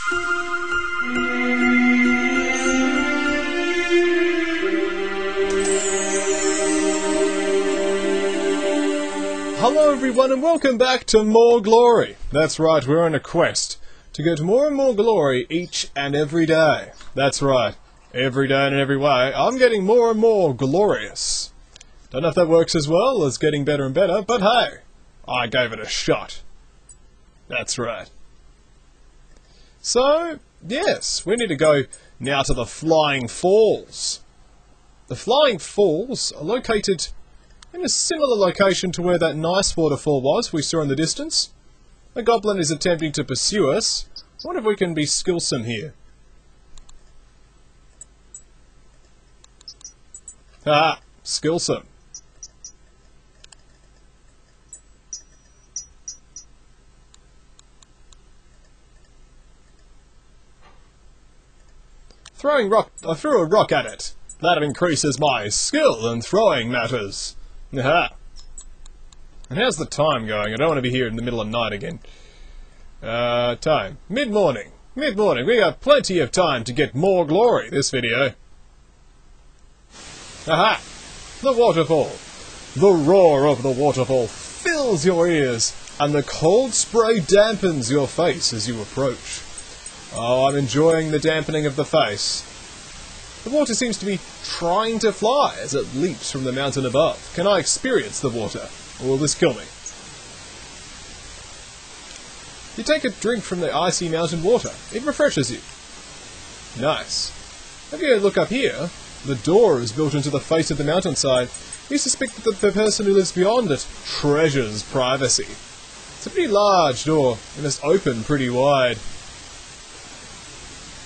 Hello everyone and welcome back to More Glory. That's right, we're on a quest to get more and more glory each and every day. That's right, every day and in every way, I'm getting more and more glorious. Don't know if that works as well as getting better and better, but hey, I gave it a shot. That's right. So, yes, we need to go now to the Flying Falls. The Flying Falls are located in a similar location to where that nice waterfall was we saw in the distance. The goblin is attempting to pursue us. I wonder if we can be skillsome here. Ah, skillsome. Throwing rock. I threw a rock at it. That increases my skill in throwing matters. Aha. And how's the time going? I don't want to be here in the middle of night again. Time. Mid-morning. Mid-morning. We got plenty of time to get more glory this video. Aha! The waterfall. The roar of the waterfall fills your ears, and the cold spray dampens your face as you approach. Oh, I'm enjoying the dampening of the face. The water seems to be trying to fly as it leaps from the mountain above. Can I experience the water, or will this kill me? You take a drink from the icy mountain water. It refreshes you. Nice. If you look up here, the door is built into the face of the mountainside. You suspect that the person who lives beyond it treasures privacy. It's a pretty large door. It must open pretty wide.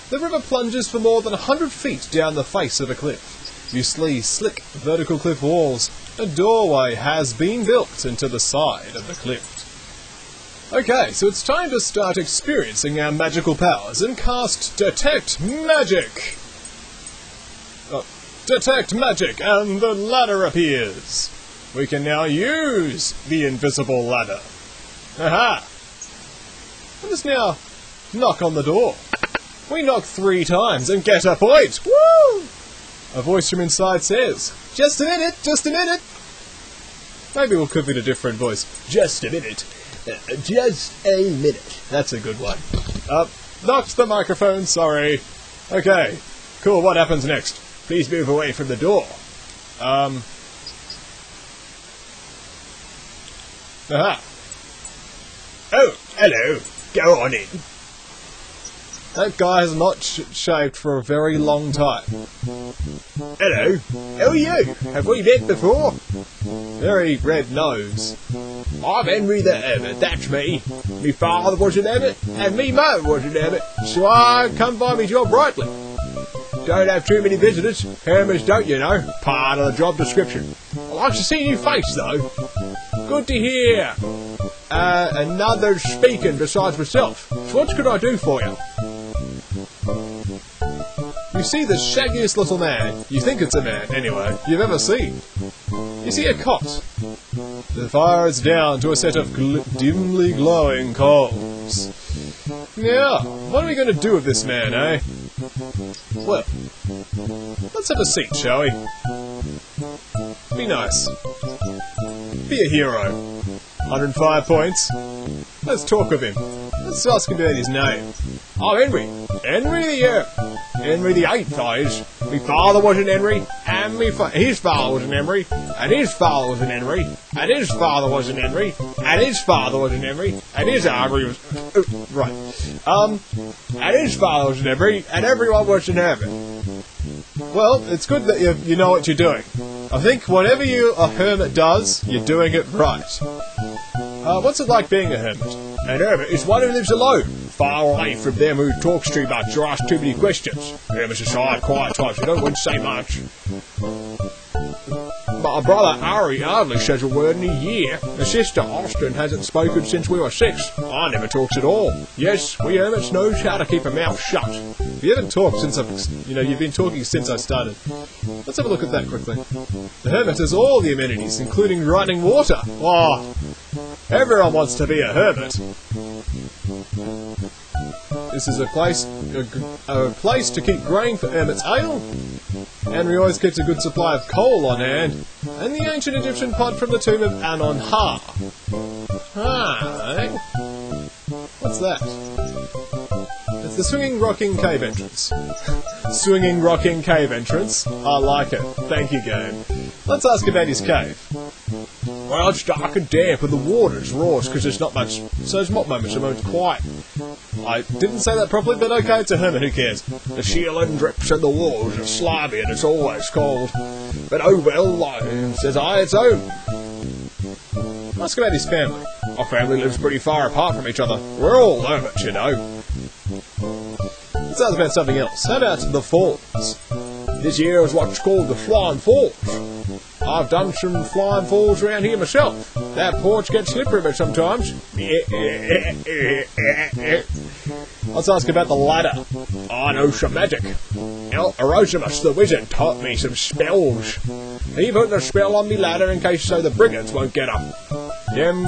The river plunges for more than 100 feet down the face of a cliff. You see slick vertical cliff walls. A doorway has been built into the side of the cliff. Okay, so it's time to start experiencing our magical powers and cast Detect Magic! Detect Magic, and the ladder appears! We can now use the invisible ladder. Aha! Let us now knock on the door. We knock 3 times and get a point! Woo! A voice from inside says, "Just a minute, just a minute!" Maybe we'll cook it a different voice. Just a minute. Just a minute. That's a good one. Knocked the microphone, sorry. Okay, cool, what happens next? Please move away from the door. Aha. Oh, hello. Go on in. That guy has not shaved for a very long time. Hello, how are you? Have we met before? Very red nose. I'm Henry the Hermit, that's me. Me father was an hermit, and me mother was an hermit, so I come by me job rightly. Don't have too many visitors, hermits don't, you know, part of the job description. I like to see your face, though. Good to hear. Another speaking besides myself. So what could I do for you? You see the shaggiest little man, you think it's a man anyway, you've ever seen. You see a cot. The fire is down to a set of dimly glowing coals. Yeah, what are we going to do with this man, eh? Well, let's have a seat, shall we? Be nice. Be a hero. 105 points. Let's talk with him. Let's ask him about his name. I'm Henry. Henry the Eighth, is. My father was an Henry, and his father was an Henry, and his father was an Henry, and his father was an Henry, and his father was an Henry, and his Henry was... and his father was an Henry, and everyone was an Hermit. Well, it's good that you know what you're doing. I think whatever a hermit does, you're doing it right. What's it like being a hermit? An hermit is one who lives alone, far away from them who talks too much or asks too many questions. Hermits are shy, quiet types who don't want to say much. My brother Ari hardly says a word in a year. My sister Austin hasn't spoken since we were 6. I never talks at all. Yes, we hermits knows how to keep a mouth shut. You haven't talked since you've been talking since I started. Let's have a look at that quickly. The hermit has all the amenities, including running water. Oh, everyone wants to be a hermit. This is a place to keep grain for Emmett's ale. Henry always keeps a good supply of coal on hand, and the ancient Egyptian pot from the tomb of Anon-Ha. Eh? What's that? It's the swinging rocking cave entrance. Swinging rocking cave entrance. I like it. Thank you, game. Let's ask about his cave. Well, it's dark and damp, and the water's raw because there's not much. So there's not much, so it's quiet. I didn't say that properly, but okay, it's a hermit, who cares? The ceiling drips and the walls are slimy and it's always cold. But oh well, says I, it's home. Ask about his family. Our family lives pretty far apart from each other. We're all hermits, you know. Let's ask about something else. How about the falls? This year is what's called the Flying Falls. I've done some flying falls around here myself. That porch gets slippery but sometimes. Let's ask about the ladder. I know some magic. Erosimus the wizard taught me some spells. He put the spell on me ladder in case so the brigands won't get up. Them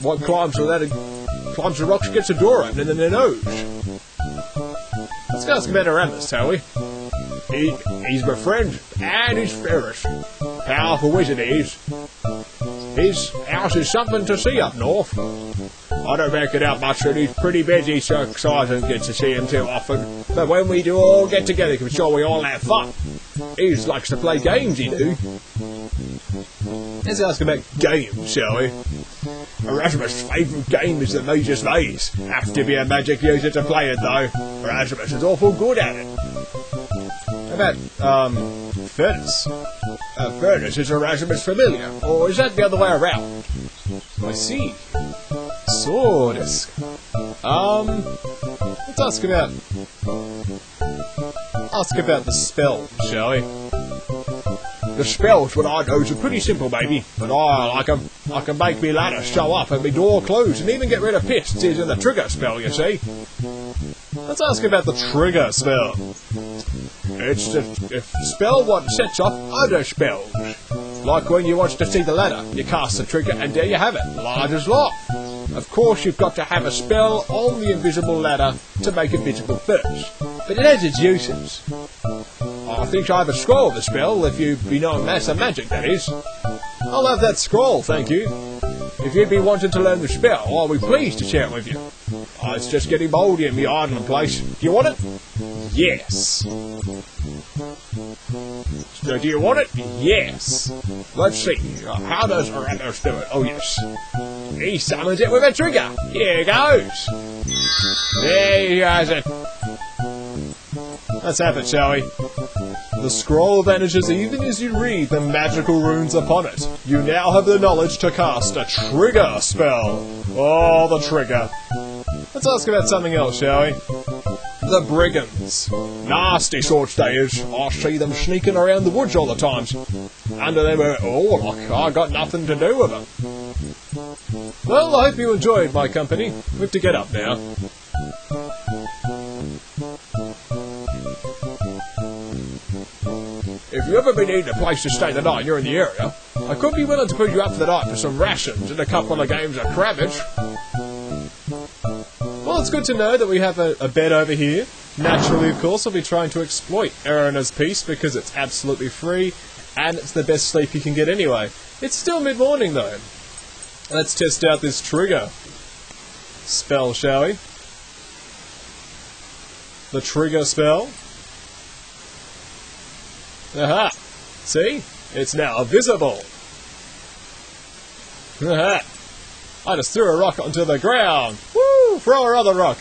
what climbs the ladder, climbs the rocks gets a door open in their nose. Let's ask about Aramis, shall we? He's my friend, and he's fairest. Powerful wizard he is. His house is something to see up north. I don't make it out much, and he's pretty busy, so I don't get to see him too often. But when we do all get together, I'm sure we all have fun. He likes to play games, he do. Let's ask about games, shall we? Erasmus' favourite game is the Mage's Maze. Have to be a magic user to play it, though. Erasmus is awful good at it. How about, Furnace? Furnace is Erasmus familiar, or is that the other way around? I see. Swordisk. Let's ask about the spell, shall we? The spells, what I know, are pretty simple, baby, but I like 'em. I can make me ladder show up and me door close, and even get rid of pests using the trigger spell, you see. Let's ask about the trigger spell. It's the spell what sets off other spells. Like when you want to see the ladder, you cast the trigger and there you have it, large as life. Of course you've got to have a spell on the invisible ladder to make it visible first, but it has its uses. I think I have a scroll of the spell, if you be knowing maths and magic, that is. I'll have that scroll, thank you. If you'd be wanting to learn the spell, I'll be pleased to share it with you. It's just getting mouldy in my idling place. Do you want it? Yes. So do you want it? Yes. Let's see. How does Aramis do it? Oh, yes. He summons it with a trigger. Here it goes. There he has it. Let's have it, shall we? The scroll vanishes even as you read the magical runes upon it. You now have the knowledge to cast a trigger spell. Oh, the trigger. Let's ask about something else, shall we? The brigands. Nasty sorts they is. I see them sneaking around the woods all the times. Under them, like I got nothing to do with them. Well, I hope you enjoyed my company. We have to get up now. If you ever been needing a place to stay the night and you're in the area, I could be willing to put you up for the night for some rations and a couple of games of Crabbage. Well, it's good to know that we have a bed over here. Naturally, of course, I'll be trying to exploit Erina's piece because it's absolutely free and it's the best sleep you can get anyway. It's still mid-morning though. Let's test out this trigger spell, shall we? The trigger spell. Aha! See? It's now visible! Aha! I just threw a rock onto the ground! Woo! Throw another rock!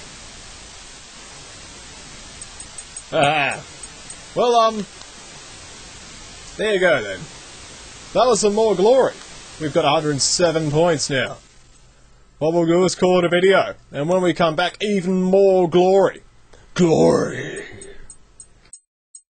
Aha! Well, there you go then. That was some more glory. We've got 107 points now. What we'll do is call it a video. And when we come back, even more glory. Glory!